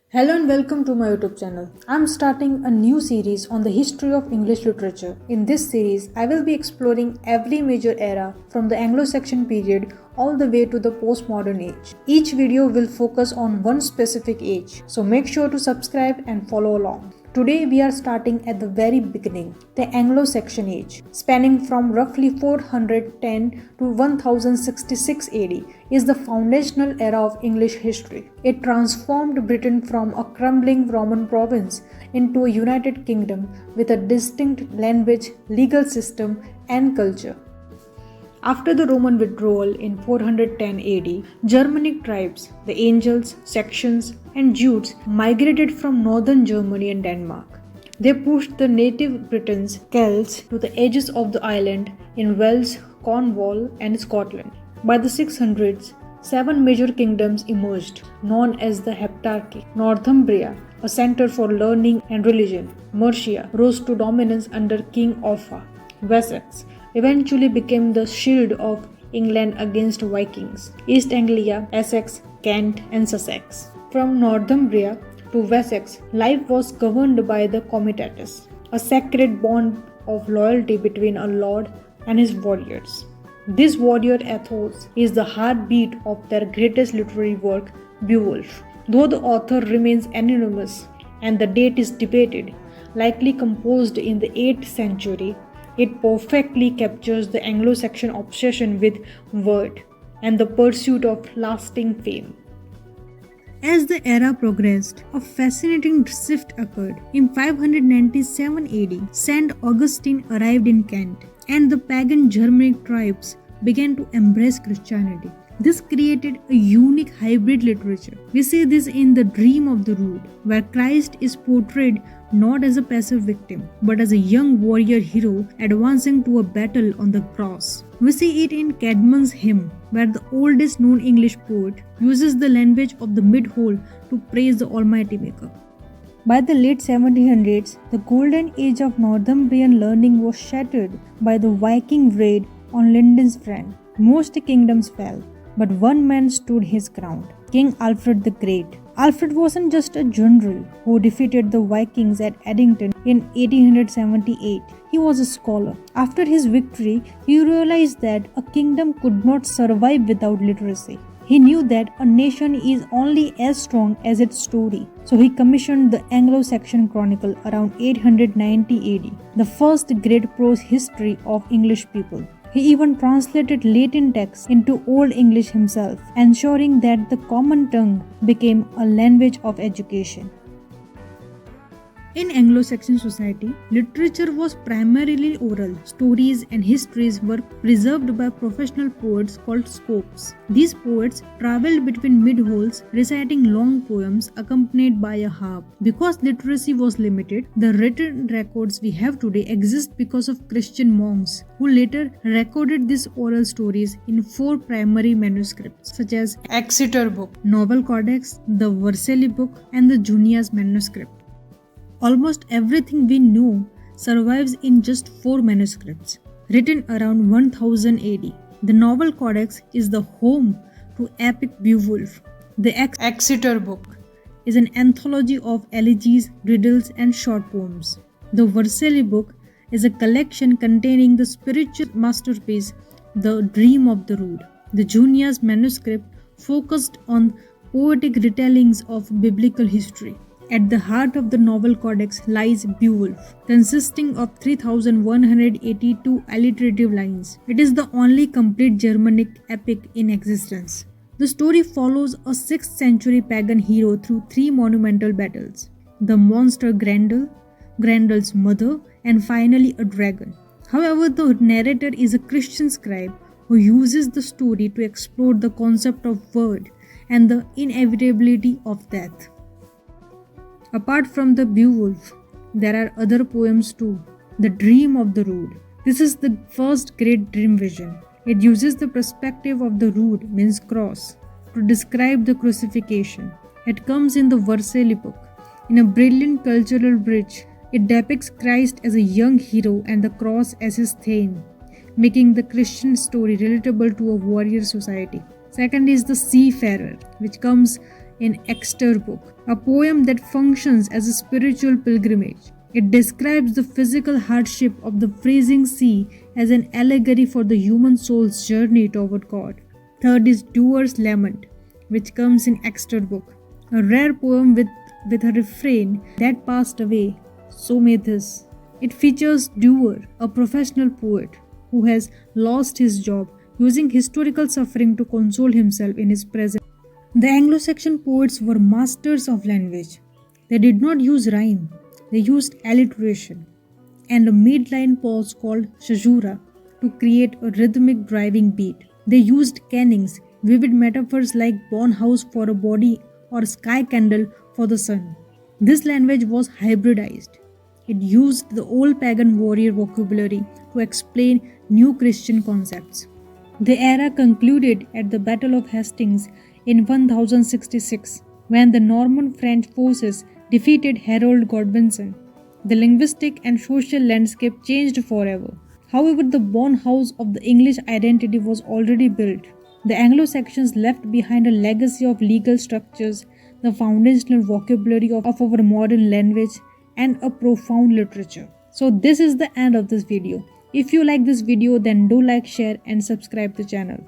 Hello and welcome to my YouTube channel. I'm starting a new series on the history of English literature. In this series, I will be exploring every major era from the Anglo-Saxon period all the way to the postmodern age. Each video will focus on one specific age, so make sure to subscribe and follow along. Today we are starting at the very beginning, the Anglo-Saxon age, spanning from roughly 410 to 1066 AD, is the foundational era of English history. It transformed Britain from a crumbling Roman province into a united kingdom with a distinct language, legal system, and culture. After the Roman withdrawal in 410 AD, Germanic tribes, the Angles, Saxons, and Jutes migrated from northern Germany and Denmark. They pushed the native Britons, Celts, to the edges of the island in Wales, Cornwall, and Scotland. By the 600s, seven major kingdoms emerged, known as the Heptarchy. Northumbria, a center for learning and religion, Mercia rose to dominance under King Alfred. Wessex eventually became the shield of England against Vikings. East Anglia, Essex, Kent, and Sussex. From Northumbria to Wessex, life was governed by the comitatus, a sacred bond of loyalty between a lord and his warriors. This warrior ethos is the heartbeat of their greatest literary work, Beowulf. Though the author remains anonymous and the date is debated, likely composed in the 8th century, it perfectly captures the Anglo-Saxon obsession with word and the pursuit of lasting fame. As the era progressed, a fascinating shift occurred. In 597 AD, Saint Augustine arrived in Kent, and the pagan Germanic tribes began to embrace Christianity. This created a unique hybrid literature. We see this in The Dream of the Rood, where Christ is portrayed not as a passive victim, but as a young warrior hero advancing to a battle on the cross. We see it in Caedmon's Hymn, where the oldest known English poet uses the language of the mid-hole to praise the Almighty Maker. By the late 1700s, the golden age of Northumbrian learning was shattered by the Viking raid on Linden's Friend. Most kingdoms fell, but one man stood his ground, King Alfred the Great. Alfred wasn't just a general who defeated the Vikings at Edington in 1878. He was a scholar. After his victory, he realized that a kingdom could not survive without literacy. He knew that a nation is only as strong as its story. So he commissioned the Anglo-Saxon Chronicle around 890 AD, the first great prose history of English people. He even translated Latin texts into Old English himself, ensuring that the common tongue became a language of education. In Anglo-Saxon society, literature was primarily oral. Stories and histories were preserved by professional poets called scopes. These poets traveled between mid-holes, reciting long poems accompanied by a harp. Because literacy was limited, the written records we have today exist because of Christian monks, who later recorded these oral stories in 4 primary manuscripts, such as Exeter Book, Novel Codex, the Vercelli Book, and the Junia's Manuscript. Almost everything we know survives in just 4 manuscripts, written around 1000 AD. The Novel Codex is the home to epic Beowulf. The Exeter Book is an anthology of elegies, riddles, and short poems. The Vercelli Book is a collection containing the spiritual masterpiece, The Dream of the Rood. The Junia's Manuscript focused on poetic retellings of biblical history. At the heart of the Novel Codex lies Beowulf, consisting of 3,182 alliterative lines. It is the only complete Germanic epic in existence. The story follows a 6th century pagan hero through 3 monumental battles: the monster Grendel, Grendel's mother, and finally a dragon. However, the narrator is a Christian scribe who uses the story to explore the concept of word and the inevitability of death. Apart from the Beowulf, there are other poems too. The Dream of the Rood. This is the first great dream vision. It uses the perspective of the rood, means cross, to describe the crucifixion. It comes in the Vercelli Book. In a brilliant cultural bridge, it depicts Christ as a young hero and the cross as his thane, making the Christian story relatable to a warrior society. Second is the Seafarer, which comes in Exeter Book, a poem that functions as a spiritual pilgrimage. It describes the physical hardship of the freezing sea as an allegory for the human soul's journey toward God. Third is Doer's Lament, which comes in Exeter Book, a rare poem with a refrain that passed away, so may this. It features Doer, a professional poet who has lost his job, using historical suffering to console himself in his present. The Anglo-Saxon poets were masters of language. They did not use rhyme, they used alliteration and a mid-line pause called caesura to create a rhythmic driving beat. They used kennings, vivid metaphors like barn house for a body or sky candle for the sun. This language was hybridized. It used the old pagan warrior vocabulary to explain new Christian concepts. The era concluded at the Battle of Hastings in 1066, when the Norman French forces defeated Harold Godwinson. The linguistic and social landscape changed forever. However, the born house of the English identity was already built. The Anglo-Saxons left behind a legacy of legal structures, the foundational vocabulary of our modern language, and a profound literature. So this is the end of this video. If you like this video, then do like, share and subscribe the channel.